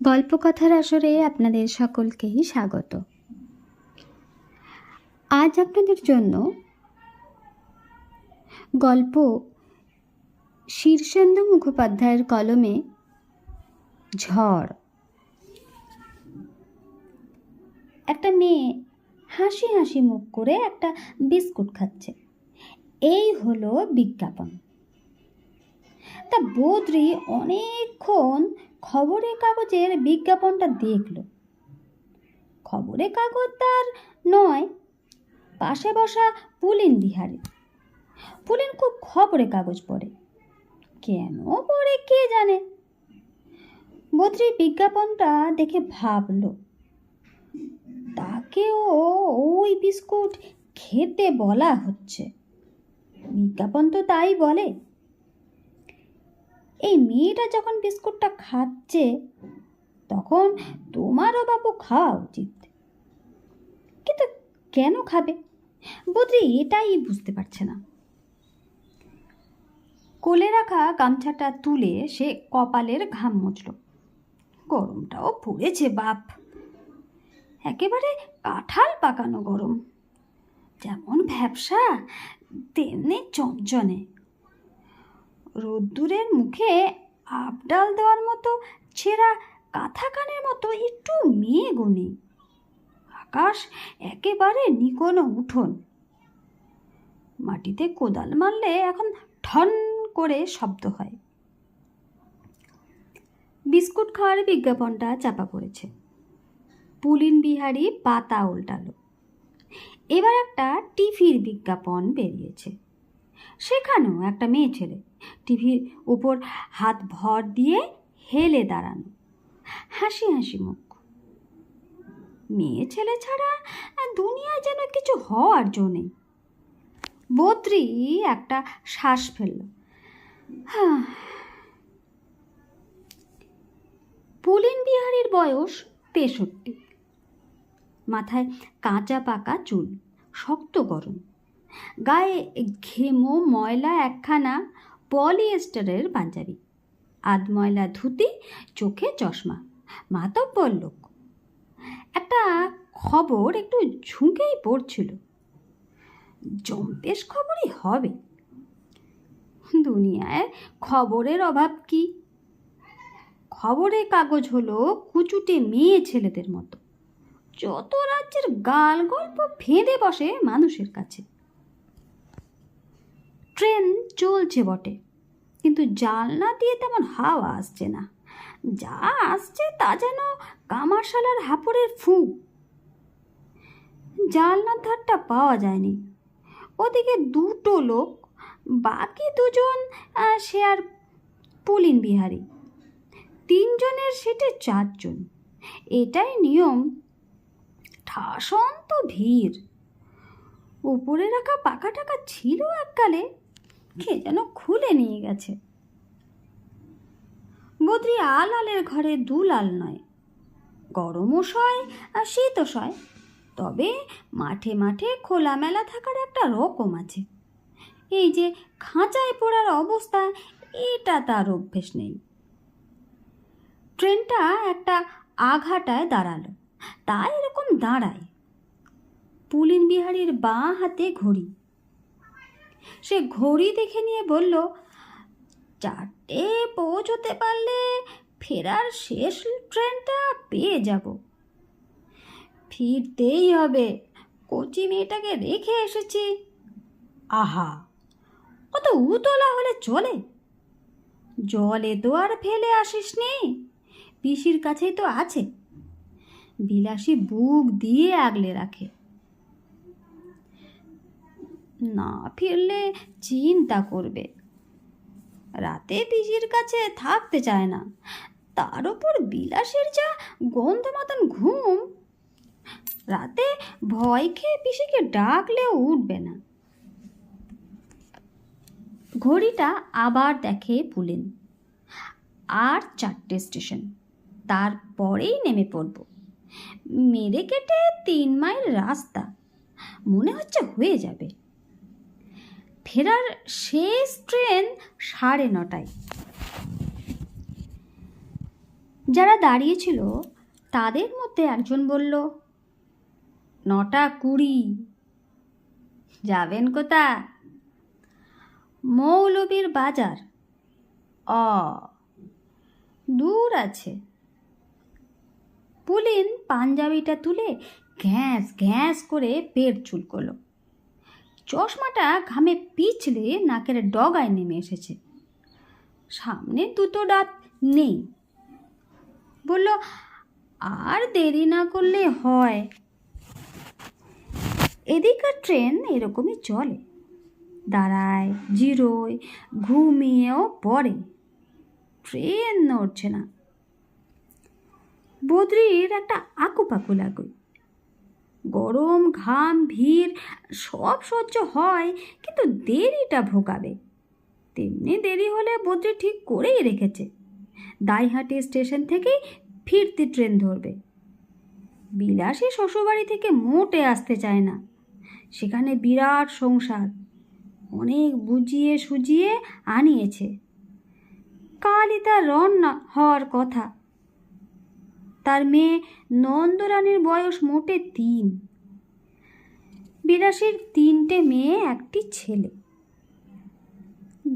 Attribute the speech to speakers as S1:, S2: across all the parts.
S1: গল্পকথার আসরে আপনাদের সকলকেই স্বাগত। আজ আপনাদের জন্য গল্প শীর্ষেন্দু মুখোপাধ্যায়ের কলমে ঝড়। একটা মেয়ে হাসি হাসি মুখ করে একটা বিস্কুট খাচ্ছে। এই হলো বিজ্ঞাপন। তা বদ্রি অনেকক্ষণ খবরের কাগজের বিজ্ঞাপনটা দেখল। খবরের কাগজ তার নয়, পাশে বসা পুলিন বিহারী। পুলিন খুব খবরের কাগজ পড়ে, কেন পড়ে কে জানে। বদ্রি বিজ্ঞাপনটা দেখে ভাবল, তাকেও ওই বিস্কুট খেতে বলা হচ্ছে। বিজ্ঞাপন তো তাই বলে। এই মেয়েটা যখন বিস্কুটটা খাচ্ছে, তখন তোমারও বাবু খাওয়া উচিত। কিন্তু কেন খাবে? বদ্রি এটাই বুঝতে পারছে না। কোলে রাখা গামছাটা তুলে সে কপালের ঘাম মুছল। গরমটাও পড়েছে বাপ, একেবারে কাঁঠাল পাকানো গরম। যেমন ভ্যাপসা তেমনি চনচনে। রোদ্দুরের মুখে আপডাল দেওয়ার মতো ছেঁড়া কাঁথা কানের মতো একটু মেঘও নেই। আকাশ একেবারে নিকোনো উঠোন। মাটিতে কোদাল মারলে এখন ঠন করে শব্দ হয়। বিস্কুট খাওয়ার বিজ্ঞাপনটা চাপা পড়েছে। পুলিন বিহারী পাতা উল্টালো। এবার একটা টিভির বিজ্ঞাপন বেরিয়েছে। সেখানেও একটা মেয়ে ছেলে টিভির উপর হাত ভর দিয়ে হেলে দাঁড়ানো, হাসি হাসি মুখ। মেয়ে ছেলে ছাড়া দুনিয়ায় যেন কিছু হওয়ার জো নেই। বদ্রি একটা শ্বাস ফেলল। পুলিন বিহারীর বয়স 63। মাথায় কাঁচা পাকা চুল, শক্ত গরম, গায়ে ঘেমো ময়লা একখানা পলিয়েস্টারের পাঞ্জাবি, আধ ময়লা ধুতি, চোখে চশমা, মাতব্বর লোক। একটা খবর একটু ঝুঁকেই পড়ছিল। জম্পেশ খবরই হবে। দুনিয়ায় খবরের অভাব কি? খবরের কাগজ হলো কুচুটে মেয়ে ছেলেদের মতো, যত রাজ্যের গাল গল্প ফেঁদে বসে মানুষের কাছে। ট্রেন চলছে বটে, কিন্তু জানলা দিয়ে তেমন হাওয়া আসছে না। যা আসছে তা যেন কামারশালার হাঁপড়ের ফুঁ। জানলার ধারটা পাওয়া যায়নি। ওদিকে দুটো লোক, বাকি দুজন সে আর পুলিন বিহারী। 3 জনের সিটে 4 জন, এটাই নিয়ম। ঠাসন্ত ভিড়। উপরে রাখা পাকা টাকা ছিল এককালে, কে যেন খুলে নিয়ে গেছে। বদ্রি আলালের ঘরে দুলাল নয়। গরমও সয় আর শীতও সয়, তবে মাঠে মাঠে খোলামেলা থাকার একটা রকম আছে। এই যে খাঁচায় পড়ার অবস্থা, এটা তার অভ্যেস নেই। ট্রেনটা একটা আঘাটায় দাঁড়ালো। তাই এরকম দাঁড়ায়। পুলিন বিহারীর বাঁ হাতে ঘড়ি। সে ঘড়ি দেখে নিয়ে বলল, 4টে পৌঁছতে পারলে ফেরার শেষ ট্রেনটা পেয়ে যাব। ফিরতেই হবে, কচি মেয়েটাকে রেখে এসেছি। আহা, কত উতলা হলে চলে? জলে তো আর ফেলে আসিস নি, পিসির কাছেই তো আছে। বিলাসী বুক দিয়ে আগলে রাখে। না ফিরলে চিন্তা করবে। রাতে পিসির কাছে থাকতে চায় না, তার উপর বিলাসীর যা গন্ধ মতন ঘুম। রাতে ভয় খেয়ে পিসিকে ডাকলেও উঠবে না। ঘড়িটা আবার দেখে পুলিন। আর 4টে স্টেশন, তারপরেই নেমে পড়ব। মেরে কেটে 3 মাইল রাস্তা, মনে হচ্ছে হয়ে যাবে। ফেরার শেষ ট্রেন 9:30টায়। যারা দাঁড়িয়েছিল তাদের মধ্যে একজন বলল, 9:20। যাবেন কোথা? মৌলবীর বাজার। অ, দূর আছে। পুলিন পাঞ্জাবিটা তুলে গ্যাস গ্যাস করে পেট চুলকল। চশমাটা ঘামে পিছলে নাকের ডগায় নেমে এসেছে। সামনে দুটো দাঁত নেই। বলল, আর দেরি না করলে হয়। এদিকার ট্রেন এরকমই চলে, দাঁড়ায়, জিরোয়, ঘুমিয়েও পড়ে, ট্রেন নড়ছে না। বদ্রির একটা আকুপাকু লাগে। গরম, ঘাম, ভিড় সব সহ্য হয়, কিন্তু দেরিটা ভোগাবে। তেমনি দেরি হলে বদ্রি ঠিক করেই রেখেছে, দাইহাটি স্টেশন থেকেই ফিরতি ট্রেন ধরবে। বিলাসী শ্বশুরবাড়ি থেকে মোটে আসতে চায় না। সেখানে বিরাট সংসার, অনেক বুঝিয়ে সুজিয়ে আনিয়েছে। কালই তার রওনা হওয়ার কথা। তার মেয়ে নন্দরানীর বয়স মোটে 3। বিলাসীর 3টে মেয়ে, একটি ছেলে।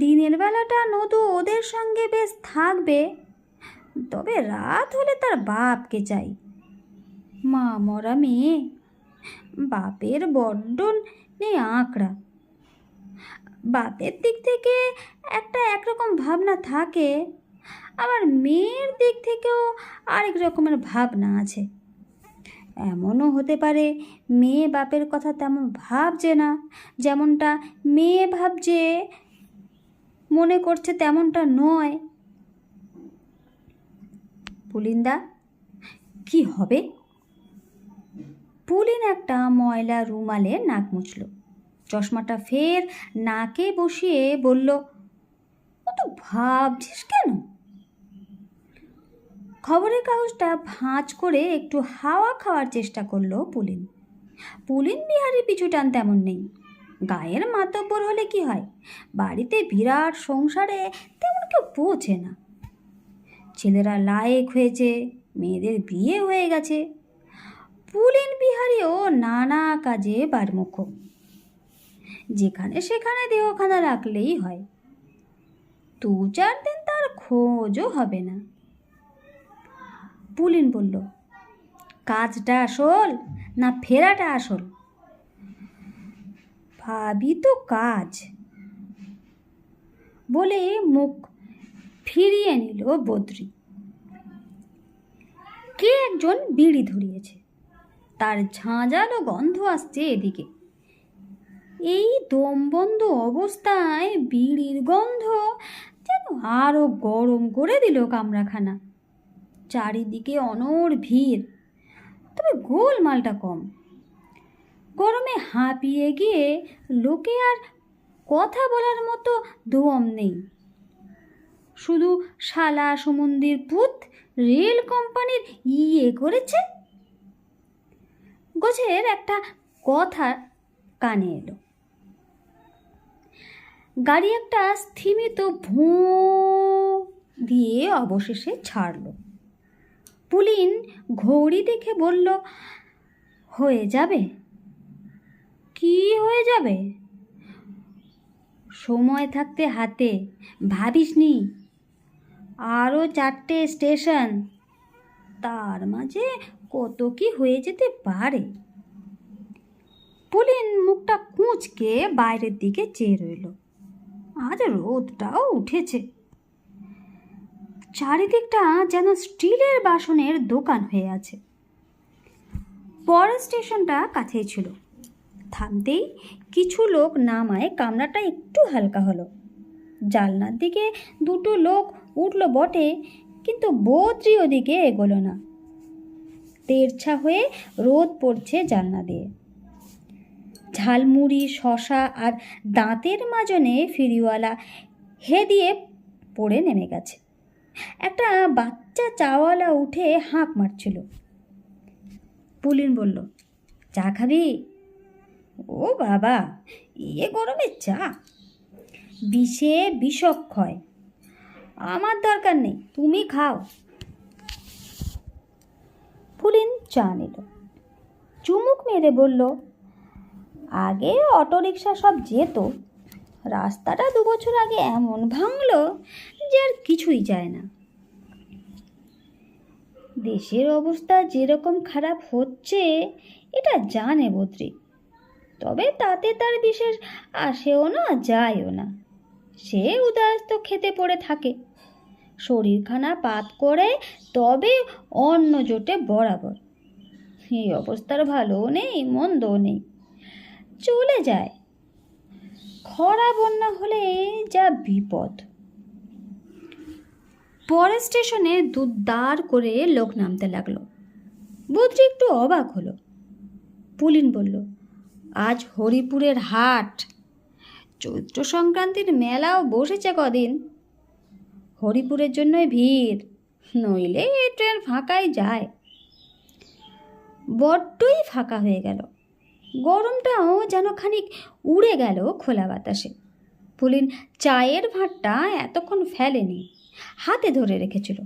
S1: দিনের বেলাটা নদু ওদের সঙ্গে বেশ থাকবে, তবে রাত হলে তার বাপকে চাই। মা মরা মেয়ে, বাপের বড্ড নেই আঁকড়া। বাপের দিক থেকে একটা একরকম ভাবনা থাকে, আবার মেয়ের দিক থেকেও আরেক রকমের ভাবনা আছে। এমনও হতে পারে মেয়ে বাপের কথা তেমন ভাবছে না, যেমনটা মেয়ে ভাবছে, মনে করছে তেমনটা নয়। পুলিনদা, কি হবে? পুলিন একটা ময়লা রুমালে নাক মুছল, চশমাটা ফের নাকে বসিয়ে বলল, অত ভাবছিস কেন? খবরের কাগজটা ভাঁজ করে একটু হাওয়া খাওয়ার চেষ্টা করলো পুলিন। পুলিন বিহারীর পিছু টান তেমন নেই। গায়ের মাতব্বর হলে কি হয়, বাড়িতে বিরাট সংসারে তেমন কেউ বোঝে না। ছেলেরা লায়েক হয়েছে, মেয়েদের বিয়ে হয়ে গেছে। পুলিন বিহারীও নানা কাজে বারমুখ, যেখানে সেখানে দেহখানা রাখলেই হয়। 2-4 দিন তার খোঁজও হবে না। পুলিন বলল, কাজটা আসল না ফেরাটা আসল? ভাবি তো কাজ, বলে মুখ ফিরিয়ে নিল বদ্রি। কে একজন বিড়ি ধরিয়েছে, তার ঝাঁঝালো গন্ধ আসছে এদিকে। এই দমবন্ধ অবস্থায় বিড়ির গন্ধ যেন আরো গরম করে দিল কামরাখানা। চারিদিকে অনড় ভিড়, তবে গোলমালটা কম। গরমে হাঁপিয়ে গিয়ে লোকে আর কথা বলার মতো দম নেই। শুধু শালা সমুন্দির পুত রেল কোম্পানির করেছে। গোছের একটা কথা কানে এলো। গাড়ি একটা স্থিমিত ভোঁ দিয়ে অবশেষে ছাড়ল। পুলিন ঘড়ি দেখে বলল, হয়ে যাবে। কি হয়ে যাবে? সময় থাকতে হাতে, ভাবিসনি আরও 4টে স্টেশন, তার মাঝে কত কি হয়ে যেতে পারে। পুলিন মুখটা কুঁচকে বাইরের দিকে চেয়ে রইল। আজ রোদটাও উঠেছে। চারিদিকটা যেন স্টিলের বাসনের দোকান হয়ে আছে। পরের স্টেশনটা কাছেই ছিল। থামতেই কিছু লোক নামায় কামরাটা একটু হালকা হলো। জানলার দিকে 2টো লোক উঠল বটে, কিন্তু বদ্রি ওদিকে এগোলো না। তেরছা হয়ে রোদ পড়ছে জানলা দিয়ে। ঝালমুড়ি, শশা আর দাঁতের মাজনে ফেরিওয়ালা হে দিয়ে পড়ে নেমে গেছে। একটা বাচ্চা চাওয়ালা উঠে হাঁক মারছিল। পুলিন বলল, চা খাবি? ও বাবা, গরমে চা? বিষে বিষক্ষয়। আমার দরকার নেই, তুমি খাও। পুলিন চা নিল, চুমুক মেরে বলল, আগে অটোরিকশা সব যেত, রাস্তাটা 2 বছর আগে এমন ভাঙলো যে আর কিছুই যায় না। দেশের অবস্থা যেরকম খারাপ হচ্ছে এটা জানে বদ্রী, তবে তাতে তার বিশেষ আসেও না যায়ও না। সে উদাস তো খেতে পড়ে থাকে, শরীরখানা পাত করে তবে অন্ন জোটে বরাবর। এই অবস্থার ভালোও নেই মন্দও নেই, চলে যায়। খরা বন্যা হলে যা বিপদ। পরের স্টেশনে দুধদার করে লোক নামতে লাগলো। বদ্রী একটু অবাক হলো। পুলিন বলল, আজ হরিপুরের হাট, চৈত্র সংক্রান্তির মেলাও বসেছে কদিন। হরিপুরের জন্যই ভিড়, নইলে এই ট্রেন ফাঁকাই যায়। বড্ডই ফাঁকা হয়ে গেল, গরমটাও যেন খানিক উড়ে গেল খোলা বাতাসে। পুলিন চায়ের ভাঁটটা এতক্ষণ ফেলেনি, হাতে ধরে রেখেছিল।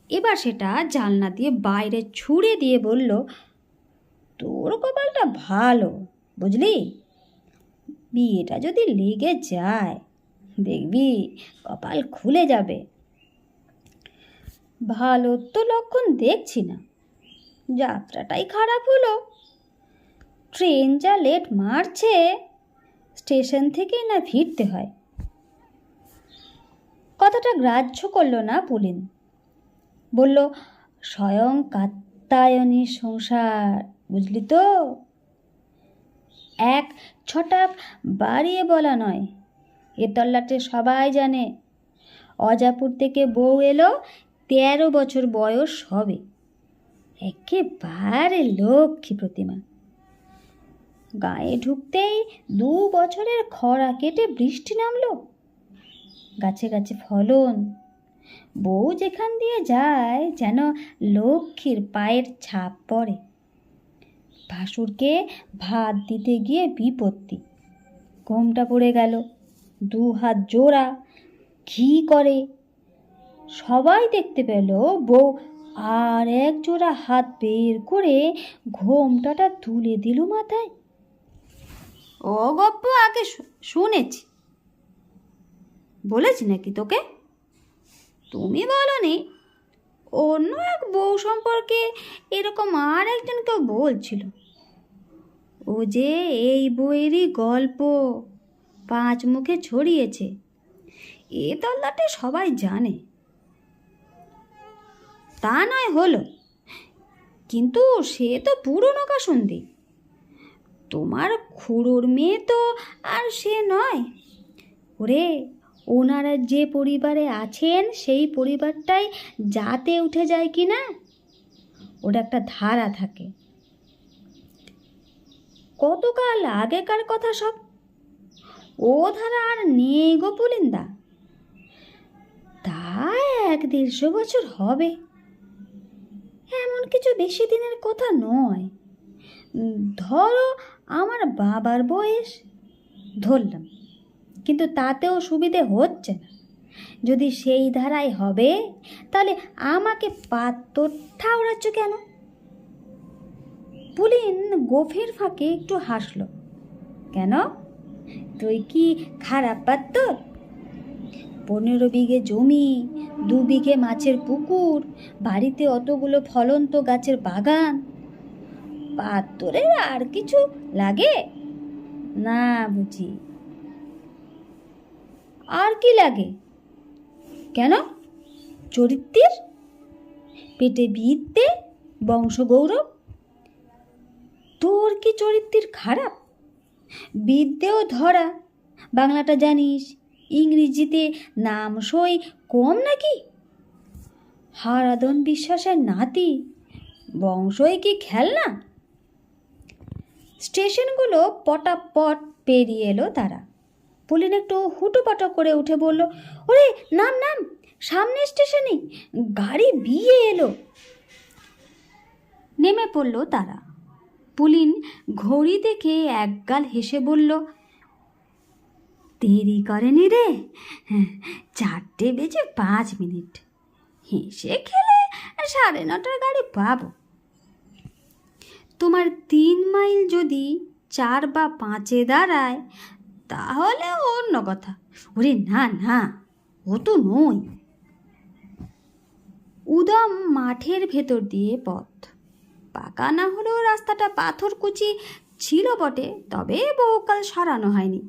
S1: এবার সেটা জানলা দিয়ে বাইরে ছুঁড়ে দিয়ে বলল, তোর কপালটা ভালো বুঝলি, বিয়েটা যদি লেগে যায় দেখবি কপাল খুলে যাবে। ভালো তো লক্ষণ দেখছি না, যাত্রাটাই খারাপ হলো। ট্রেন যা লেট মারছে, স্টেশন থেকেই না ফিরতে হয়। কথাটা গ্রাহ্য করল না পুলিন, বলল, স্বয়ং কাত্যায়নী সংসার বুঝলি তো, এক ছটাক বাড়িয়ে বলা নয়। এ তল্লাটে সবাই জানে। অজাপুর থেকে বউ এলো, 13 বছর বয়স হবে, একেবারে লক্ষ্মী প্রতিমা। গায়ে ঢুকতেই 2 বছরের খরা কেটে বৃষ্টি নামলো, গাছে গাছে ফলন। বউ যেখান দিয়ে যায় যেন লক্ষ্মীর পায়ের ছাপ পড়ে। ভাসুরকে ভাত দিতে গিয়ে বিপত্তি, ঘোমটা পড়ে গেল, 2 হাত জোড়া, ঘি করে। সবাই দেখতে পেল বউ আর 1 জোড়া হাত বের করে ঘোমটাটা তুলে দিল মাথায়। ও গপ্প আগে শুনেছি, বলেছি নাকি তোকে? তুমি বলনি? অন্য এক বউ সম্পর্কে এরকম আর একজন কেউ বলছিল। ও যে এই বইয়েরই গল্প 5 মুখে ছড়িয়েছে, এ তল্লাটে সবাই জানে। তা নয় হলো, কিন্তু সে তো পুরনো কাসুন্দি। তোমার খুড়োর মেয়ে তো আর সে নয়। ওরে, ওনারা যে পরিবারে আছেন সেই পরিবারটাই যাতে উঠে যায় কি না, ওটা একটা ধারা থাকে। কতকাল আগেকার কথা সব, ও ধারা আর নেই গো পুলিন্দা। তা 1-150 বছর হবে, এমন কিছু বেশি দিনের কথা নয়। ধরো আমার বাবার বয়স ধরলাম, কিন্তু তাতেও সুবিধে হচ্ছে না। যদি সেই ধারায় হবে তাহলে আমাকে পাত্তর ঠাউরাচ্ছ কেন? পুলিন গোফের ফাঁকে একটু হাসল। কেন, তুই কি খারাপ পাত্তর? 15 বিঘে জমি, 2 বিঘে মাছের পুকুর, বাড়িতে অতগুলো ফলন্ত গাছের বাগান, পাত্তরের আর কিছু লাগে না বুঝি? আর কি লাগে? কেন, চরিত্রের, পেটে বিদ্যে, বংশগৌরব। তোর কি চরিত্রের খারাপ? বিদ্যেও ধরা, বাংলাটা জানিস, ইংরেজিতে নাম সই কম নাকি? হারাধন বিশ্বাসের নাতি, বংশই কি খেলনা? স্টেশনগুলো পটাপট পেরিয়ে এলো তারা। পুলিন একটু হুটোপাটো করে উঠে বলল, ওরে নাম নাম, সামনে স্টেশনে গাড়ি বিয়ে এলো। নেমে পড়ল তারা। পুলিন ঘড়ি দেখে একগাল হেসে বলল, দেরি করেনি রে, 4:05। হেসে খেলে 9:30 গাড়ি পাবো। তোমার 3 মাইল যদি 4 বা 5-এ দাঁড়ায় তাহলে অন্য কথা। ওরে না না, ও তো নয়। উদম মাঠের ভেতর দিয়ে পথ, পাকা না হলেও রাস্তাটা পাথরকুচি ছিল বটে, তবে বহুকাল সারানো হয়নি,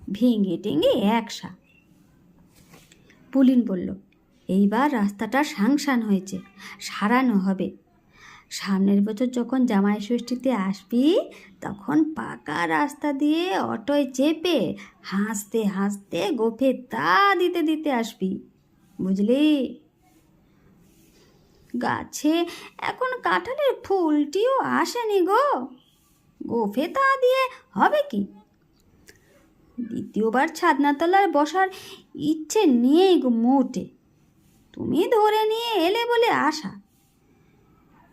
S1: ভেঙে টেঙে একসা। পুলিন বলল, এইবার রাস্তাটা সাংসান হয়েছে, সারানো হবে। সামনের বছর যখন জামাই ষষ্ঠীতে আসবি তখন পাকা রাস্তা দিয়ে অটোয় চেপে হাসতে হাসতে গোফে তা দিতে দিতে আসবি, বুঝলি? গাছে এখন কাঁঠালের ফুলটিও আসেনি গো, গোফে তা দিয়ে হবে কি? দ্বিতীয়বার ছাদনাতলায় বসার ইচ্ছে নেই গো মোটে, তুমি ধরে নিয়ে এলে বলে আশা।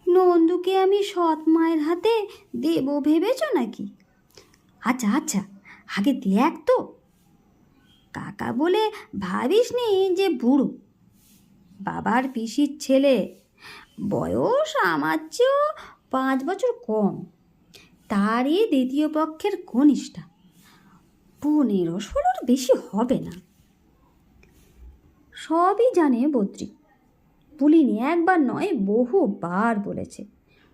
S1: নন্দুকে আমি সৎ মায়ের হাতে দেব ভেবেছ নাকি? আচ্ছা আচ্ছা, আগে দেখ তো। কাকা বলে ভাবিস নি যে বুড়ো, বাবার পিসির ছেলে, বয়স আমার চেয়েও 5 বছর কম, তারই দ্বিতীয় পক্ষের কনিষ্ঠা, 15-16 বেশি হবে না। সবই জানে বদ্রি, পুলিনি একবার নয় বহুবার বলেছে,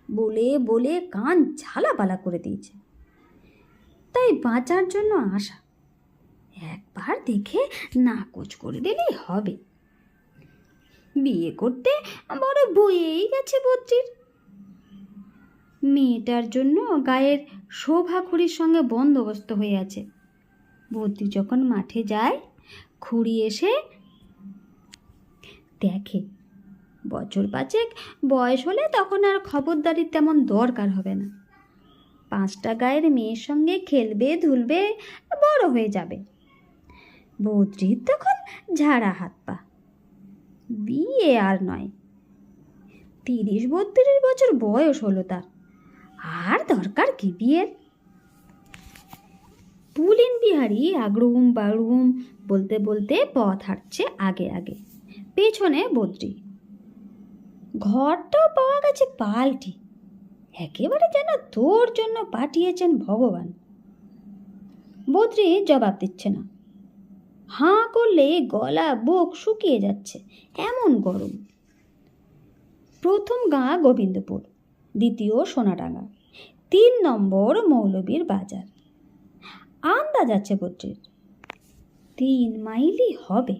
S1: বলে বলে কান ঝালাপালা করে দিয়েছে। তাই বাঁচার জন্য আশা, একবার দেখে নাকচ করে দিলেই হবে। বিয়ে করতে বড় বয়েই গেছে বদ্রির। মেয়েটার জন্য গায়ের শোভা খুড়ির সঙ্গে বন্দোবস্ত হয়ে আছে। বদ্রি যখন মাঠে যায়, খুড়ি এসে দেখে। বছর 5 বয়স হলে তখন আর খবরদারির তেমন দরকার হবে না, 5টা গায়ের মেয়ের সঙ্গে খেলবে ধুলবে, বড় হয়ে যাবে। বদ্রির তখন ঝাড়া হাত পা, বিয়ে আর নয়। 30-32 বছর বয়স হলো তার, আর দরকার কি বিয়ের? পুলিন বিহারী আগড়ুম বাড়ুম বলতে বলতে পথ হাঁটছে আগে আগে, পেছনে বদ্রি। ঘরটাও পাওয়া গেছে পাল্টি, একেবারে যেন তোর জন্য পাঠিয়েছেন ভগবান। বদ্রি জবাব দিচ্ছে না, হাঁ করলে গলা বুক শুকিয়ে যাচ্ছে, এমন গরম। প্রথম গাঁ গোবিন্দপুর, দ্বিতীয় সোনাডাঙ্গা, 3 নম্বর মৌলবীর বাজার। আন্দাজ আছে বদ্রির 3 মাইলই হবে।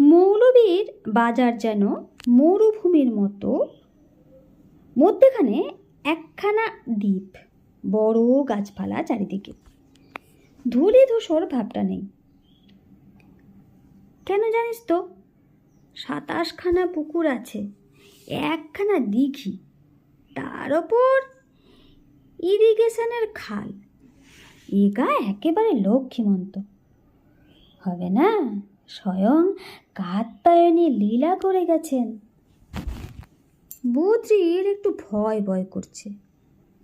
S1: মৌলবীর বাজার যেন মরুভূমির মতো, মধ্যেখানে একখানা দ্বীপ, বড় গাছপালা চারিদিকে, ধূলি ধূসর ভাবটা নেই। কেন জানিস তো? 27খানা পুকুর আছে, একখানা দিঘি, তার ওপর ইরিগেশনের খাল। এগা একেবারে লক্ষ্মীমন্ত হবে না? স্বয়ং কাত্যায়নী লীলা করে গেছেন। বদ্রির একটু ভয় ভয় করছে,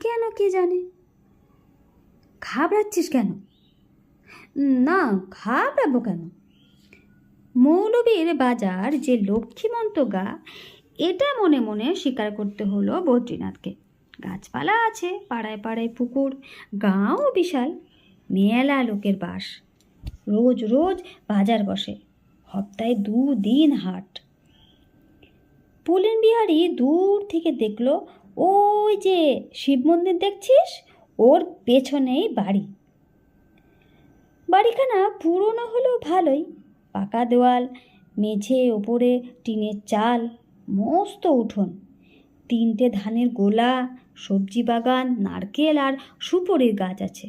S1: কেন কে জানে। ঘাবড়াচ্ছিস কেন? না, ঘাবড়াবো কেন? মৌলবীর বাজার যে লক্ষ্মীমন্ত গা, এটা মনে মনে স্বীকার করতে হলো বদ্রীনাথকে। গাছপালা আছে, পাড়ায় পাড়ায় পুকুর, গাঁও বিশাল, মেলা লোকের বাস, রোজ রোজ বাজার বসে, সপ্তাহে 2 দিন হাট। পুলিন বিহারী দূর থেকে দেখলো, ওই যে শিব মন্দির দেখছিস, ওর পেছনেই বাড়ি। বাড়িখানা পুরনো হলেও ভালোই, পাকা দেওয়াল, মেঝে ওপরে টিনের চাল, মস্ত উঠোন, 3টে ধানের গোলা, সবজি বাগান, নারকেল আর সুপরির গাছ আছে।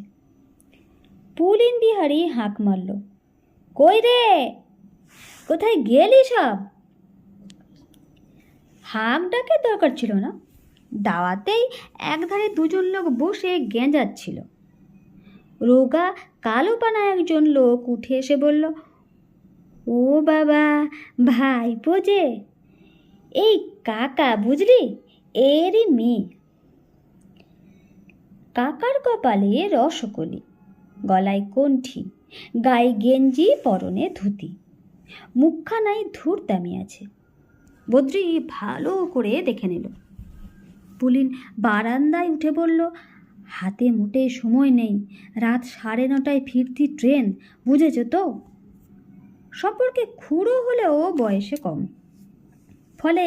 S1: পুলিন বিহারী হাঁক মারল, কই রে, কোথায় গেলি সব? হাঁক ডাকের দরকার ছিল না, দাওয়াতেই একধারে 2জন লোক বসে গেঁজাচ্ছিল। রোগা কালো পানা একজন লোক উঠে এসে বলল, ও বাবা, ভাইপো যে, এই কাকা বুঝলি, এরই মেয়ে। কাকার কপালে রসকলি, গলায় কণ্ঠি, গায়ে গেঞ্জি, পরনে ধুতি, মুখখানায় ধূর্তামি আছে। বদ্রি ভালো করে দেখে নিল। পুলিন বারান্দায় উঠে বলল, হাতে মোটেই সময় নেই, রাত 9:30টায় ফিরতি ট্রেন, বুঝেছ তো? সম্পর্কে খুড়ো হলেও বয়সে কম, ফলে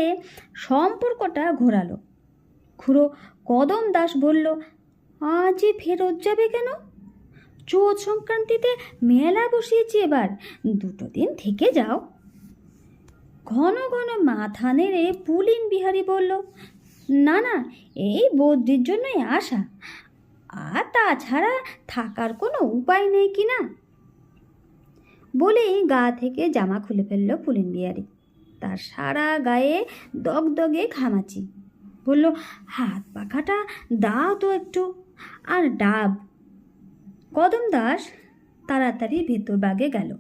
S1: সম্পর্কটা ঘোরালো। খুড়ো কদম দাস বলল, আজই ফেরত যাবে কেন? চৌথ সংক্রান্তিতে মেলা বসিয়েছি, এবার 2 দিন থেকে যাও। ঘন ঘন মাথা নেড়ে পুলিন বিহারী বলল, না না, এই বদ্রির জন্যই আসা, আর তাছাড়া থাকার কোনো উপায় নেই কি না। বলেই গা থেকে জামা খুলে ফেলল পুলিন বিহারী। তার সারা গায়ে দগদগে ঘামাচি। বলল, হাত পাখাটা দাও তো একটু, আর ডাব। কদম দাস তাড়াতাড়ি ভেতর বাগে গেল।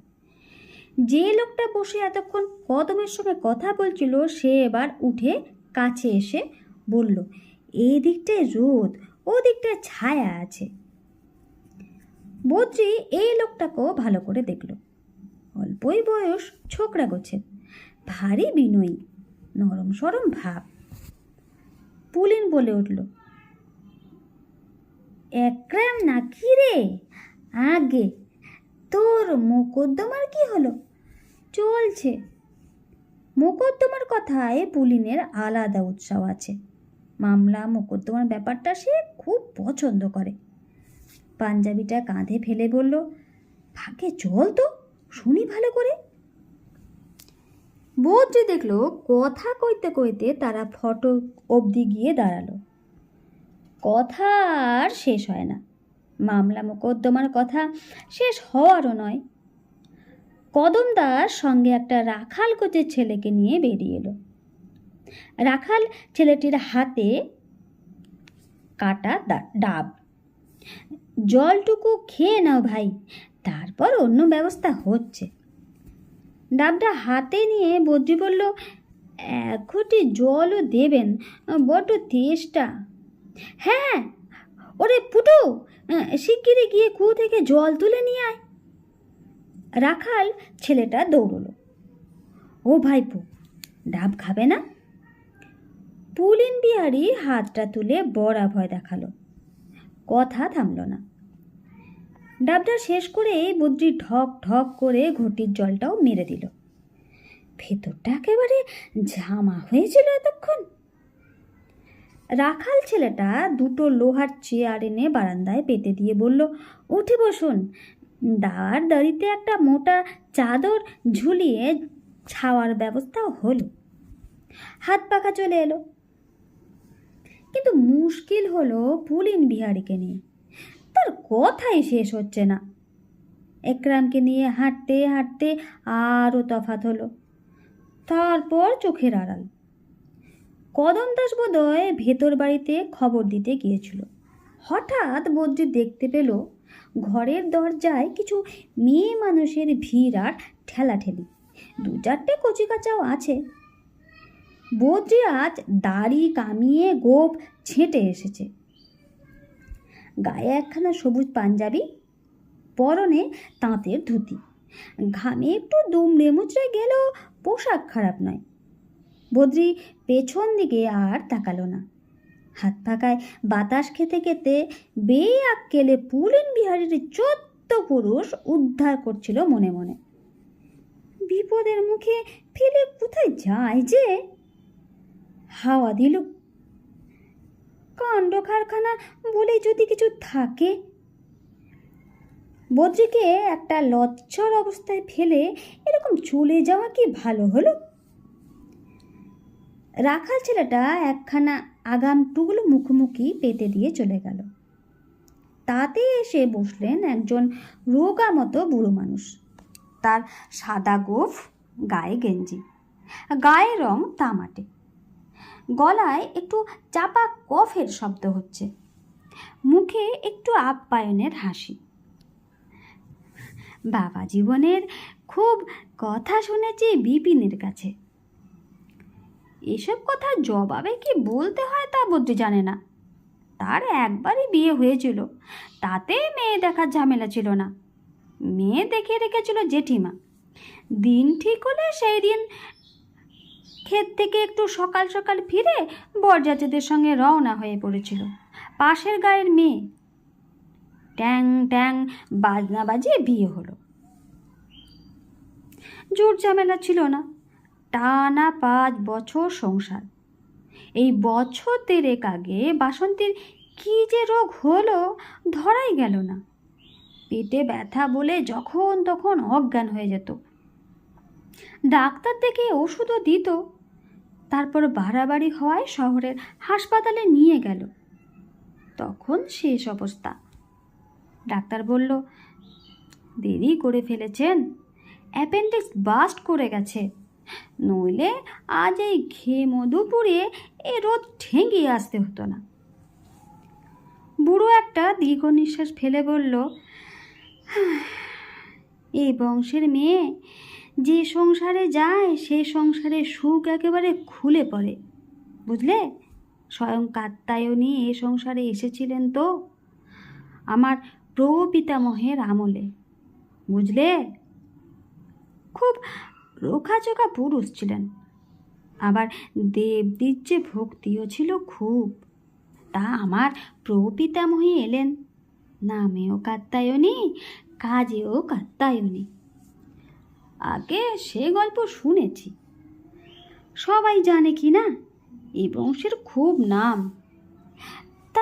S1: যে লোকটা বসে এতক্ষণ কদমের সঙ্গে কথা বলছিল সে এবার উঠে কাছে এসে বলল, এই দিকটায় রোদ, ও দিকটায় ছায়া আছে। বদ্রি এই লোকটাকেও ভালো করে দেখল। অল্পই বয়স, ছোকরা গোছের, ভারী বিনয়ী, নরম সরম ভাব। পুলিন বলে উঠল, একরাম নাকি রে? আগে তোর মোকদ্দমার কি হলো? চলছে। মোকদ্দমার কথায় পুলিনের আলাদা উৎসাহ আছে। মামলা মোকদ্দমার ব্যাপারটা সে খুব পছন্দ করে। পাঞ্জাবিটা কাঁধে ফেলে বলল, ফাঁকে চল তো, শুনি ভালো করে। বদ্রি দেখলো কথা কইতে কইতে তারা ফটক অবধি গিয়ে দাঁড়ালো। কথা আর শেষ হয় না। মামলা মোকদ্দমার কথা শেষ হওয়ারও নয়। কদম দাস সঙ্গে একটা রাখাল কোচের ছেলেকে নিয়ে বেরিয়ে এলো। রাখাল ছেলেটির হাতে কাটা ডাব। জলটুকু খেয়ে নাও ভাই, তারপর অন্য ব্যবস্থা হচ্ছে। ডাবটা হাতে নিয়ে বদ্রি বলল, 1 ঘটি জলও দেবেন, বড্ড তেষ্টা। হ্যাঁ, ওরে পুটু, শিগগিরি গিয়ে কুয়ো থেকে জল তুলে নিয়ে আয়। রাখাল ছেলেটা দৌড়ল। ও ভাইপো, ডাব খাবে না? পুলিন বিহারী হাতটা তুলে বড়া ভয় দেখালো। কথা থামল না। ডাবটা শেষ করে বদ্রি ঢক ঢক করে ঘটির জলটাও মেরে দিল। ভেতরটা একেবারে ঝামা হয়েছিল এতক্ষণ। রাখাল ছেলেটা 2টো লোহার চেয়ার এনে বারান্দায় পেতে দিয়ে বলল, উঠে বসুন। দাঁড়িতে একটা মোটা চাদর ঝুলিয়ে ছাওয়ার ব্যবস্থাও হলো। হাত পাখা চলে এলো। কিন্তু মুশকিল হলো পুলিন বিহারীকে নিয়ে। তার কথাই শেষ হচ্ছে না। একরামকে নিয়ে হাঁটতে হাঁটতে আরও তফাৎ হলো। তারপর চোখের আড়াল। কদম দাস বোধহয় ভেতর বাড়িতে খবর দিতে গিয়েছিল। হঠাৎ বদ্রি দেখতে পেল ঘরের দরজায় কিছু মেয়ে মানুষের ভিড় আর ঠেলাঠেলি। 2-4টে কচিকাচাও আছে। বদ্রি আজ দাড়ি কামিয়ে গোপ ছেঁটে এসেছে। গায়ে একখানা সবুজ পাঞ্জাবি, পরনে তাঁতের ধুতি। ঘামে একটু দুমড়ে মুচড়ে গেলেও পোশাক খারাপ নয়। বদ্রি পেছন দিকে আর তাকালো না। হাত পাকায় বাতাস খেতে খেতে বেয়ে আক্কেলে পুলিন বিহারীর 14 পুরুষ উদ্ধার করছিল মনে মনে। বিপদের মুখে ফেলে কোথায় যায় যে? হাওয়া দিল। কাণ্ড কারখানা বলে যদি কিছু থাকে। বদ্রিকে একটা লচ্ছর অবস্থায় ফেলে এরকম চলে যাওয়া কি ভালো হলো? রাখাল ছেলেটা একখানা আগাম টুকলো মুখোমুখি পেতে দিয়ে চলে গেল। তাতে এসে বসলেন একজন রোগা মতো বুড়ো মানুষ। তার সাদা গোঁফ, গায়ে গেঞ্জি, গায়ের রং তামাটে। গলায় একটু চাপা কফের শব্দ হচ্ছে, মুখে একটু আপ্যায়নের হাসি। বাবা জীবনের খুব কথা শুনেছি বিপিনের কাছে। এসব কথা জবাবে কি বলতে হয় তা বদ্রি জানে না। তার একবারই বিয়ে হয়েছিল, তাতে মেয়ে দেখার ঝামেলা ছিল না। মেয়ে দেখে রেখেছিল জেঠিমা। দিন ঠিক হলে সেই দিন ক্ষেত থেকে একটু সকাল সকাল ফিরে বরযাত্রীদের সঙ্গে রওনা হয়ে পড়েছিল পাশের গায়ের মেয়ে। ট্যাং ট্যাং বাজনা বাজিয়ে বিয়ে হলো। জোর ঝামেলা ছিল না, টানা 5 বছর সংসার। এই বছর 3 আগে বাসন্তীর কি যে রোগ হলো ধরাই গেল না। পেটে ব্যথা বলে যখন তখন অজ্ঞান হয়ে যেত। ডাক্তার দেখে ওষুধও দিত। তারপর বাড়াবাড়ি হওয়ায় শহরের হাসপাতালে নিয়ে গেল। তখন শেষ অবস্থা। ডাক্তার বলল, দেরি করে ফেলেছেন, অ্যাপেন্ডিক্স বাস্ট করে গেছে, নইলে আজ এই ঘে মধুপুরে এ রোদ ঠেঙ্গিয়ে আসতে হতো না। বুড়ো একটা দীর্ঘ নিঃশ্বাস ফেলে বলল, এই বংশের মেয়ে যে সংসারে যায় সে সংসারে সুখ একেবারে খুলে পড়ে, বুঝলে? স্বয়ং কাত্যায়নী এ সংসারে এসেছিলেন তো আমার প্রপিতামহের আমলে, বুঝলে? খুব রোখাচোখা পুরুষ ছিলেন, আবার দেবদীর ভক্তিও ছিল খুব। তা আমার প্রপিতামহী এলেন, নামেও কাত্যায়নী, কাজেও কাত্যায়নী। আগে সে গল্প শুনেছি, সবাই জানে কি না এই বংশের খুব নাম। তা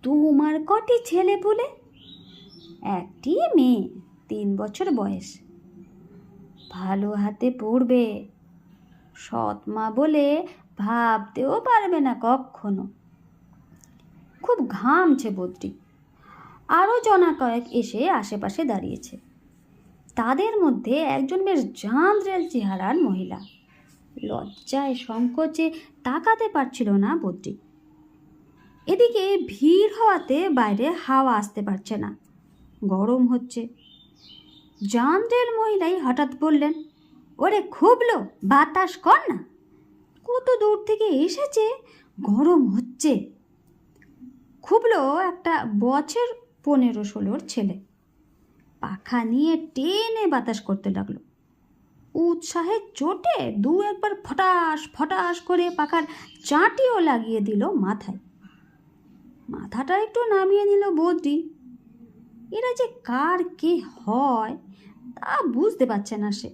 S1: তোমার কটি ছেলে পুলে? একটি মেয়ে, 3 বছর বয়স, ভালো হাতে পড়বে, সৎ মা বলে ভাবতেও পারবে না কখনো। খুব ঘামছে বদ্রি। আরও জনা কয়েক এসে আশেপাশে দাঁড়িয়েছে। তাদের মধ্যে একজন বেশ জাঁদরেল চেহারার মহিলা। লজ্জায় সংকোচে তাকাতে পারছিল না বদ্রি। এদিকে ভিড় হওয়াতে বাইরে হাওয়া আসতে পারছে না, গরম হচ্ছে। জাঁদরেল মহিলাই হঠাৎ বললেন, ওরে খুবলো, বাতাস কর না, কত দূর থেকে এসেছে, গরম হচ্ছে। খুবলো একটা বছর 15-16 ছেলে। পাখা নিয়ে টেনে বাতাস করতে লাগলো। উৎসাহের চোটে 2-1 ফটাস ফটাস করে পাখার চাটিও লাগিয়ে দিল মাথায়। মাথাটা একটু নামিয়ে নিল বদ্রি। এরা যে কার কে হয় তা বুঝতে পারছে না সে।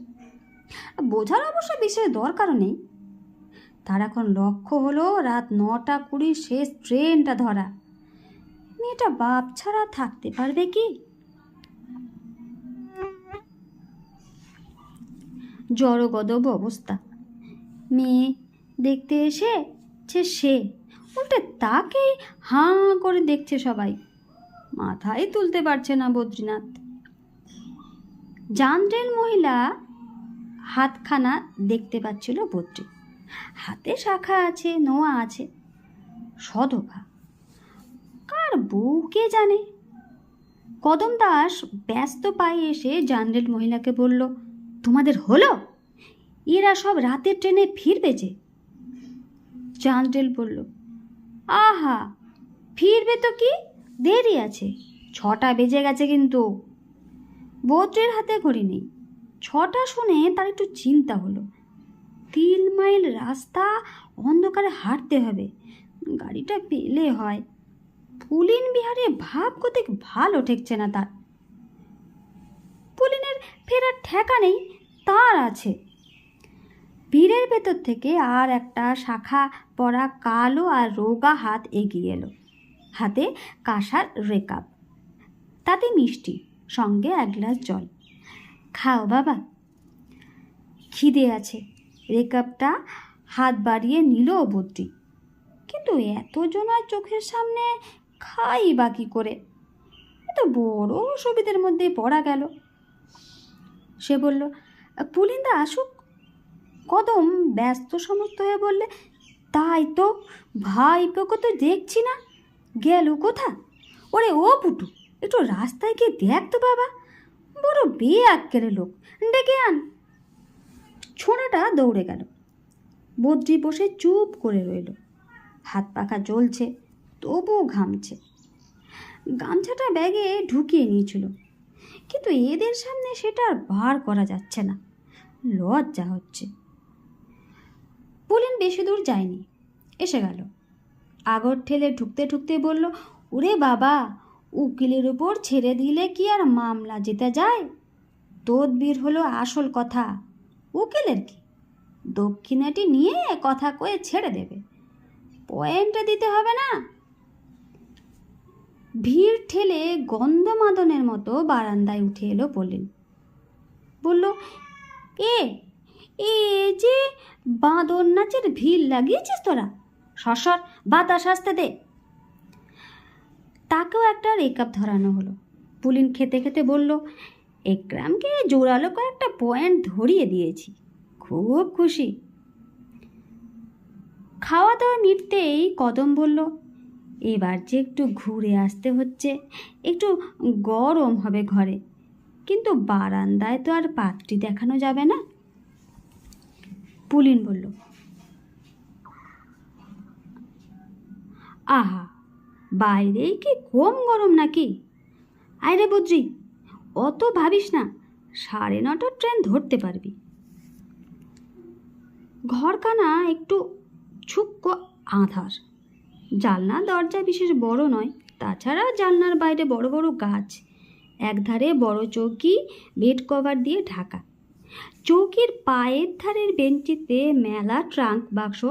S1: বোঝার অবশ্য বিশেষ দরকারও নেই। তার এখন লক্ষ্য হলো রাত 9:20 শেষ ট্রেনটা ধরা। মেয়েটা বাপ ছাড়া থাকতে পারবে কি? জড়গদব অবস্থা। মেয়ে দেখতে এসেছে সে, উল্টে তাকেই হাঁ করে দেখছে সবাই। মাথায় তুলতে পারছে না বদ্রীনাথ। জাঁদরেল মহিলা হাতখানা দেখতে পাচ্ছিল বদ্রী। হাতে শাখা আছে, নোয়া আছে, সধবা। কার বউ কে জানে? কদম দাস ব্যস্ত পায়ে এসে জাঁদরেল মহিলাকে বলল, তোমাদের হলো? এরা সব রাতের ট্রেনে ফিরবে যে। জাঁদরেল বলল, আহা, ফিরবে তো কি, দেরি আছে, 6টা বেজে গেছে কিন্তু। বদ্রের হাতে ঘড়ি নেই। 6টা শুনে তার একটু চিন্তা হলো। 3 মাইল রাস্তা অন্ধকারে হাঁটতে হবে, গাড়িটা পেলে হয়। পুলিন বিহারে ভাব গতিক ভালো ঠেকছে না তার। পুলিনের ফেরার ঠেকা নেই, তার আছে। ভিড়ের ভেতর থেকে আর একটা শাখা পরা কালো আর রোগা হাত এগিয়ে এলো। হাতে কাঁসার রেকাব, তাতে মিষ্টি, সঙ্গে 1 গ্লাস জল। খাও বাবা। খিদে আছে। রেকাবটা হাত বাড়িয়ে নিল বদ্রি, কিন্তু এতজনের চোখের সামনে খাই বা কী করে? এত বড় অসুবিধার মধ্যে পড়া গেল। সে বলল, পুলিন্দা আসুক। কদম ব্যস্ত সমস্ত হয়ে বললে, তাই তো, ভাইপোকে তো দেখছি না, গেল কোথা? ওরে ও পুটু, একটু রাস্তায় গিয়ে দেখ তো বাবা, বড় বেআক্কেলে লোক, ডেকে আন। ছোঁড়াটা দৌড়ে গেল। বদ্রি বসে চুপ করে রইল। হাত পাখা জ্বলছে, তবুও ঘামছে। গামছাটা ব্যাগে ঢুকিয়ে নিয়েছিল, কিন্তু এদের সামনে সেটা আর বার করা যাচ্ছে না, লজ্জা হচ্ছে। পুলিন বেশি দূর যায়নি, এসে গেল। আগর ঠেলে ঢুকতে ঢুকতে বলল, ওরে বাবা, উকিলের উপর ছেড়ে দিলে কি আর মামলা জিতে যায়? তদবির হলো আসল কথা। উকিলের কি, দক্ষিণাটি নিয়ে কথা কয়ে ছেড়ে দেবে, পয়েন্টে দিতে হবে না। ভিড় ঠেলে গন্ধমাদনের মতো বারান্দায় উঠে এলো পুলিন। বলল, এ এ যে বাঁদর নাচের ভিড় লাগিয়েছিস তোরা? সসর বাতাস আসতে দে। তাকেও একটা রেকআপ ধরানো হলো। পুলিন খেতে খেতে বলল, একরামকে জোরালো কয়েকটা পয়েন্ট ধরিয়ে দিয়েছি, খুব খুশি। খাওয়া দাওয়া মিটতেই কদম বলল, এবার যে একটু ঘুরে আসতে হচ্ছে, একটু গরম হবে ঘরে, কিন্তু বারান্দায় তো আর পাত্রী দেখানো যাবে না। পুলিন বলল, আহা, বাইরেই কি কম গরম নাকি? আরে বদ্রি, অত ভাবিস না, 9:30টার ট্রেন ধরতে পারবি। ঘরখানা একটু ছুক্কো আঁধার, জানলা দরজা বিশেষ বড় নয়, তাছাড়া জানলার বাইরে বড় বড় গাছ, একধারে বড় চৌকি বেড কভার দিয়ে ঢাকা। চৌকির পায়ের ধারের বেঞ্চিতে মেলা ট্রাঙ্ক বাক্স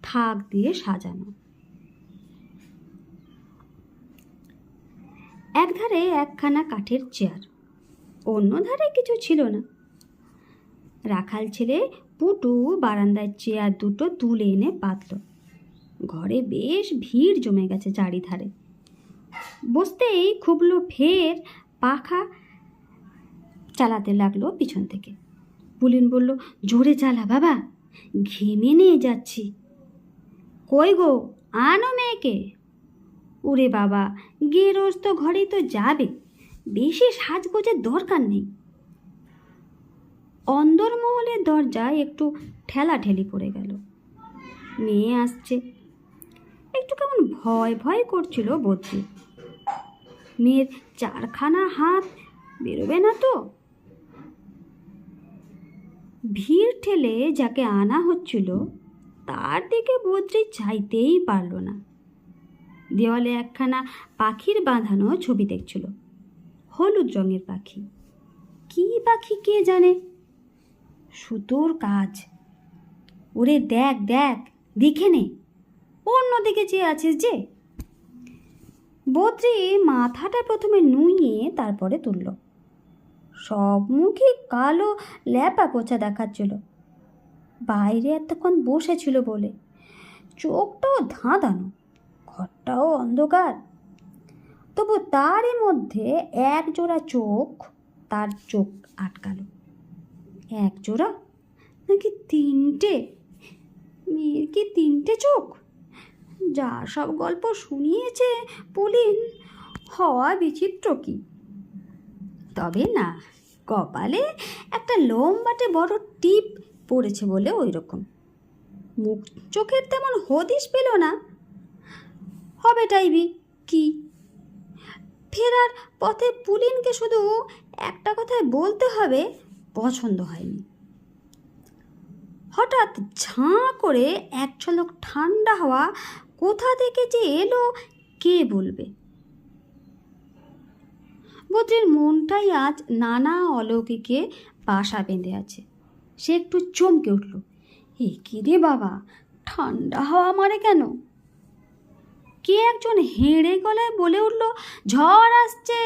S1: থাক দিয়ে সাজানো। একধারে একখানা কাঠের চেয়ার, অন্য ধারে কিছু ছিল না। রাখাল ছেলে পুটু বারান্দায় চেয়ার দুটো তুলে এনে পাতল। ঘরে বেশ ভিড় জমে গেছে চারিধারে। বসতেই খুবলো, ফের পাখা চালাতে লাগলো পিছন থেকে। পুলিন বলল, জোরে চালা বাবা, ঘেমে নিয়ে যাচ্ছি। কই গো, আনো মেয়েকে। ওরে বাবা, গেরস্ত ঘরেই তো যাবে, বেশি সাজগোজের দরকার নেই। অন্দরমহলের দরজায় একটু ঠেলাঠেলি পড়ে গেল। মেয়ে আসছে। একটু কেমন ভয় ভয় করছিল বদ্রি। মেয়ের 4খানা হাত বেরোবে না তো? ভিড় ঠেলে যাকে আনা হচ্ছিল তার দিকে বদ্রি চাইতেই পারল না। দেওয়ালে একখানা পাখির বাঁধানো ছবি দেখছিল, হলুদ রঙের পাখি। কি পাখি কে জানে, সুতোর কাজ। ওরে দেখ দেখ, দেখে নে, অন্যদিকে চেয়ে আছিস যে। বদ্রি মাথাটা প্রথমে নুইয়ে তারপরে তুলল। সব মুখে কালো ল্যাপা পোছা দেখাচ্ছিল। বাইরে এতক্ষণ বসেছিল বলে চোখটাও ধাঁধানো, ঘরটাও অন্ধকার। তবু তারই মধ্যে এক জোড়া চোখ তার চোখ আটকালো। এক জোড়া নাকি 3টে? মেয়ের কি 3টে চোখ? যা সব গল্প শুনিয়েছে পুলিন, হওয়া বিচিত্র কি। তবে না, কপালে একটা লম্বাটে বড় টিপ পড়েছে বলে ওই রকম। মুখ চোখের তেমন হদিশ পেল না। হবেটাই কি। ফেরার পথে পুলিনকে শুধু একটা কথায় বলতে হবে, পছন্দ হয়নি। হঠাৎ ঝাঁ করে এক ঝলক ঠান্ডা হাওয়া কোথা থেকে যে এলো কে বলবে। বদ্রির মনটাই আজ নানা অলৌকিকে বাসা বেঁধে আছে। সে একটু চমকে উঠল। এ কি রে বাবা, ঠান্ডা হাওয়া মারে কেন? কে একজন হেঁড়ে গলায় বলে উঠল, ঝড় আসছে।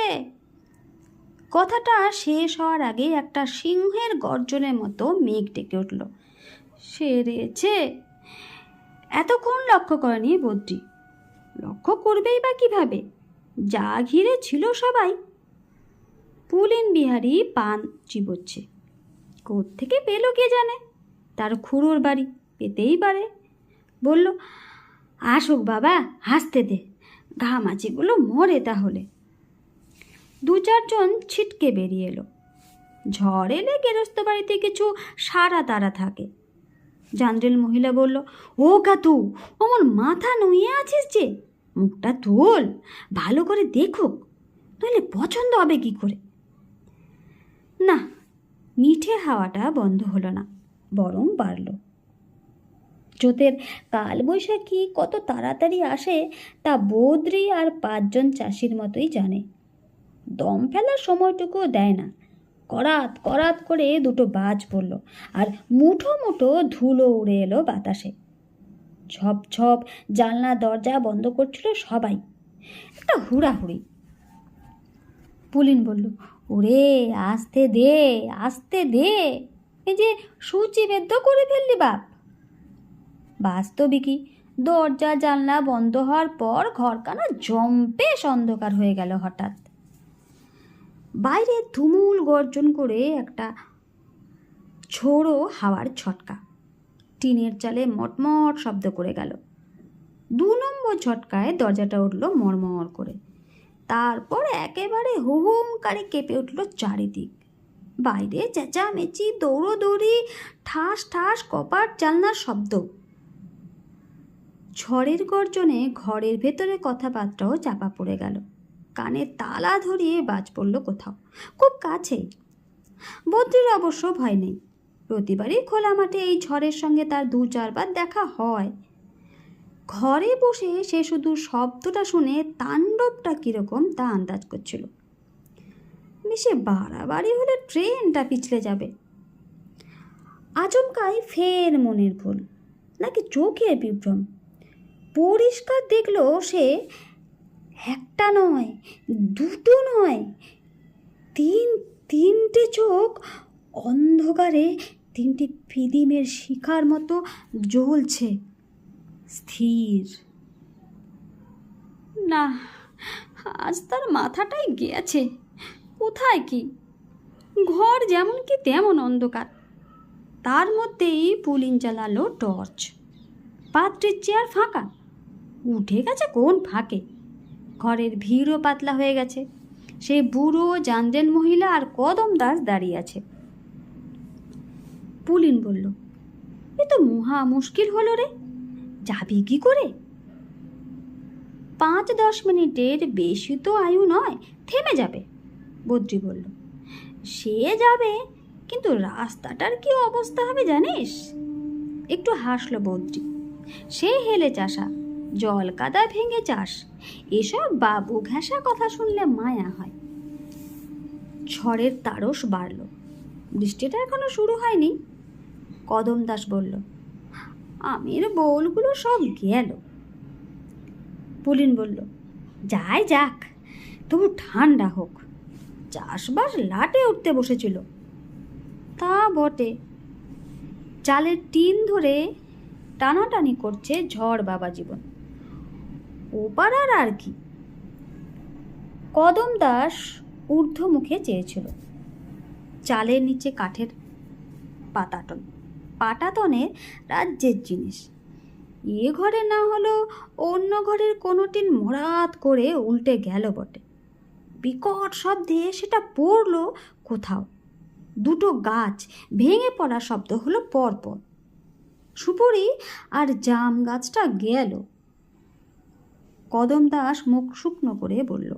S1: কথাটা শেষ হওয়ার আগে একটা সিংহের গর্জনের মতো মেঘ ডেকে উঠল। সেরেছে। এতক্ষণ লক্ষ্য করেনি বদ্রি। লক্ষ্য করবেই বা কিভাবে, যা ঘিরে ছিল সবাই। পুলিন বিহারি পান চিবোচ্ছে। কোত্থেকে পেল কে জানে, তার খুড়োর বাড়ি, পেতেই পারে। বলল, আসুক বাবা, হাসতে দে, ঘামাচিগুলো মরে তাহলে। 2-4 জন ছিটকে বেরিয়ে এলো। ঝড় এলে গেরস্ত বাড়িতে কিছু সারা তারা থাকে। জান্ডেল মহিলা বলল, ও কাতু, অমন মাথা নুয়ে আছিস যে, মুখটা তোল, ভালো করে দেখুক, নইলে পছন্দ হবে কি করে। না, মিঠে হাওয়াটা বন্ধ হলো না, বরং বাড়ল। আশ্চর্যের কালবৈশাখী কত তাড়াতাড়ি আসে তা বদ্রি আর 5জন চাষির মতোই জানে। দম ফেলার সময়টুকুও দেয় না। করাত করাত করে দুটো বাজ পড়ল, আর মুঠো মুঠো ধুলো উড়ে এলো বাতাসে। ঝপ ঝপ জানলা দরজা বন্ধ করছিল সবাই। একটা হুড়াহুড়ি। পুলিন বলল, ওরে আসতে দে, আসতে দে, এই যে সূচিবেদ্ধ করে ফেললি বাপ। বাস্তবিকই দরজা জানলা বন্ধ হওয়ার পর ঘরখানা জম্পেশ অন্ধকার হয়ে গেল। হঠাৎ বাইরে তুমুল গর্জন করে একটা ঝোড়ো হাওয়ার ছটকা। টিনের চালে মটমট শব্দ করে গেল। 2 নম্বর ঝটকায় দরজাটা উঠল মরমর করে। তারপর একেবারে হুহুমকারে কেঁপে উঠল চারিদিক। বাইরে চেঁচামেচি, দৌড়োদৌড়ি, ঠাস ঠাস কপাট জানলার শব্দ। ঝড়ের গর্জনে ঘরের ভেতরে কথাবার্তাও চাপা পড়ে গেল। কানে তালা ধরিয়ে বাজ পড়ল কোথাও, খুব কাছেই। বদ্রির অবশ্য ভয় নেই। প্রতিবারই খোলা মাঠে এই ঝড়ের সঙ্গে তার 2-4 বার দেখা হয়। ঘরে বসে সে শুধু শব্দটা শুনে তাণ্ডবটা কীরকম তা আন্দাজ করছিল। বেশি বাড়াবাড়ি হলে ট্রেনটা পিছলে যাবে। আচমকাই ফের মনের ভুল, নাকি চোখের বিভ্রম। পরিষ্কার দেখল সে একটা নয়, দুটো নয়, তিনটে চোখ অন্ধকারে 3টে ফিদিমের শিখার মতো জ্বলছে, স্থির। না, আজ তার মাথাটাই গেছে। কোথায় কি? ঘর যেমন কি তেমন অন্ধকার। তার মধ্যেই পুলিন জ্বালালো টর্চ। পাত্রের চেয়ার ফাঁকা। উঠে গেছে কোন ফাঁকে। ঘরের ভিড়ও পাতলা হয়ে গেছে। সেই বুড়ো জানজেন মহিলা আর কদম দাস দাঁড়িয়ে আছে। পুলিন বলল, এ তো মহা মুশকিল হলো রে, যাবি কি করে? 5-10 মিনিটের বেশি তো আয়ু নয়, থেমে যাবে, বদ্রি বলল। সে যাবে, কিন্তু রাস্তাটার কি অবস্থা হবে জানিস? একটু হাসলো বদ্রি। সে হেলে চাষা, জল কাদা ভেঙে চাষ, এসব বাবু ঘেঁষা কথা শুনলে মায়া হয়। ঝড়ের তারস বাড়ল। বৃষ্টিটা এখনো শুরু হয়নি। কদম দাস বলল, আমের বোলগুলো সব গেল। পুলিন বলল, যাই যাক, তবু ঠান্ডা হোক। চাষবাস লাটে উঠতে বসেছিল। তা বটে। চালের টিন ধরে টানাটানি করছে ঝড় বাবা জীবন। ওপাড়ার আর কি। কদম দাস ঊর্ধ্বমুখে চেয়েছিল। চালের নিচে কাঠের পাটাতন। পাটাতনের রাজ্যের জিনিস। এ ঘরে না হলেও অন্য ঘরের কোনো টিন মরাত করে উল্টে গেল বটে। বিকট শব্দে সেটা পড়ল কোথাও। 2টো গাছ ভেঙে পড়ার শব্দ হলো পরপর। সুপুরি আর জাম গাছটা গেল। কদম দাস মুখ শুকনো করে বলল।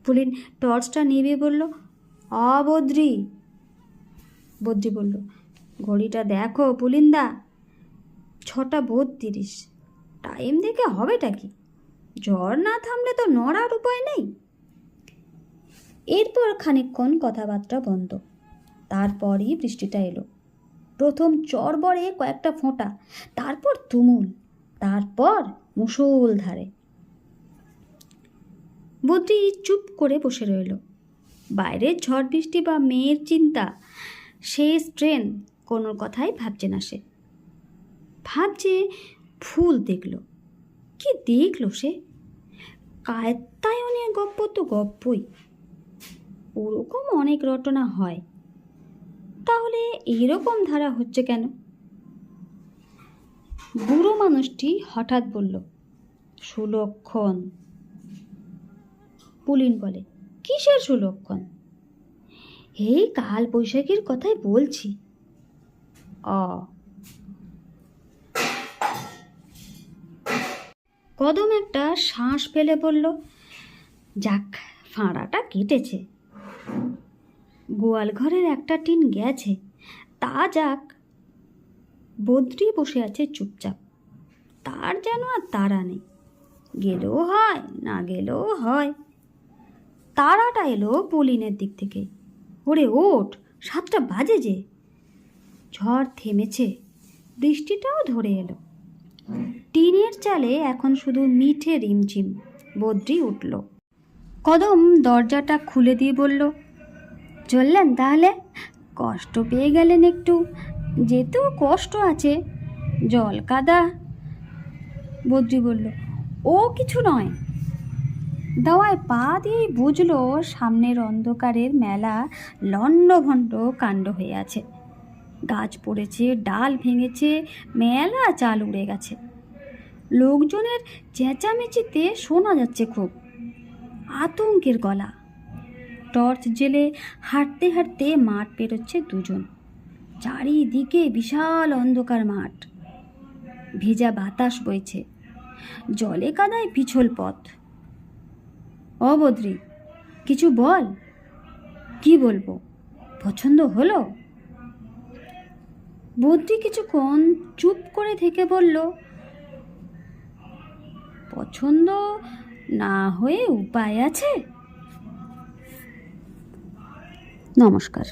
S1: পুলিন টর্চটা নিভে বলল, বদ্রি। বদ্রি বলল, ঘড়িটা দেখো পুলিনদা, 6:32। টাইম দেখে হবেটা কি? ঝড় না থামলে তো নড়ার উপায় নেই। এরপর খানিকক্ষণ কথাবার্তা বন্ধ। তারপরই বৃষ্টিটা এলো। প্রথম চড়বড়ে কয়েকটা ফোঁটা, তারপর তুমুল, তারপর মুষলধারে। বদ্রি চুপ করে বসে রইল। বাইরের ঝড় বৃষ্টি বা মেয়ের চিন্তা, শেষ ট্রেন, কোনো কথাই ভাবছে না সে। ভাবছে ফুল দেখল। কি দেখল সে? কায়ত্তায়নের গপ্প তো গপ্পই, ওরকম অনেক রটনা হয়। তাহলে এইরকম ধারা হচ্ছে কেন? বুড়ো মানুষটি হঠাৎ বলল, সুলক্ষণ। পুলিন বলে, কিসের সুলক্ষণ? এই কাল বৈশাখীর কথাই বলছি। কদম একটা শ্বাস ফেলে বলল, যাক, ফাঁড়াটা কেটেছে। গোয়াল ঘরের একটা টিন গেছে, তা যাক। বদ্রি বসে আছে চুপচাপ। তার যেন আর তাড়া নেই, গেলেও হয় না গেলেও হয়। তাড়াটা এলো পুলিনের দিক থেকে। ওরে ওঠ, 7টা বাজে যে। ঝড় থেমেছে, বৃষ্টিটাও ধরে এলো। টিনের চালে এখন শুধু মিঠে রিমঝিম। বদ্রি উঠল। কদম দরজাটা খুলে দিয়ে বলল, চললেন তাহলে? কষ্ট পেয়ে গেলেন একটু, যেতেও কষ্ট আছে, জল কাদা। বদ্রি বলল, ও কিছু নয়। দাওয়ায় পা দিয়েই বুঝলো সামনের অন্ধকারের মেলা লণ্ডভণ্ড কাণ্ড হয়ে আছে। গাছ পড়েছে, ডাল ভেঙেছে, মেলা চাল উড়ে গেছে। লোকজনের চেঁচামেচিতে শোনা যাচ্ছে খুব আতঙ্কের গলা। টর্চ জেলে হাঁটতে হাঁটতে মাঠ পেরোচ্ছে দুজন। চারিদিকে বিশাল অন্ধকার মাঠ, ভেজা বাতাস বইছে, জলে কাদায় পিছল পথ। অবদ্রি, কিছু বল। কি বলবো? পছন্দ হলো? বদ্রি কিছুক্ষণ চুপ করে থেকে বলল, পছন্দ না হয়ে উপায় আছে? নমস্কার।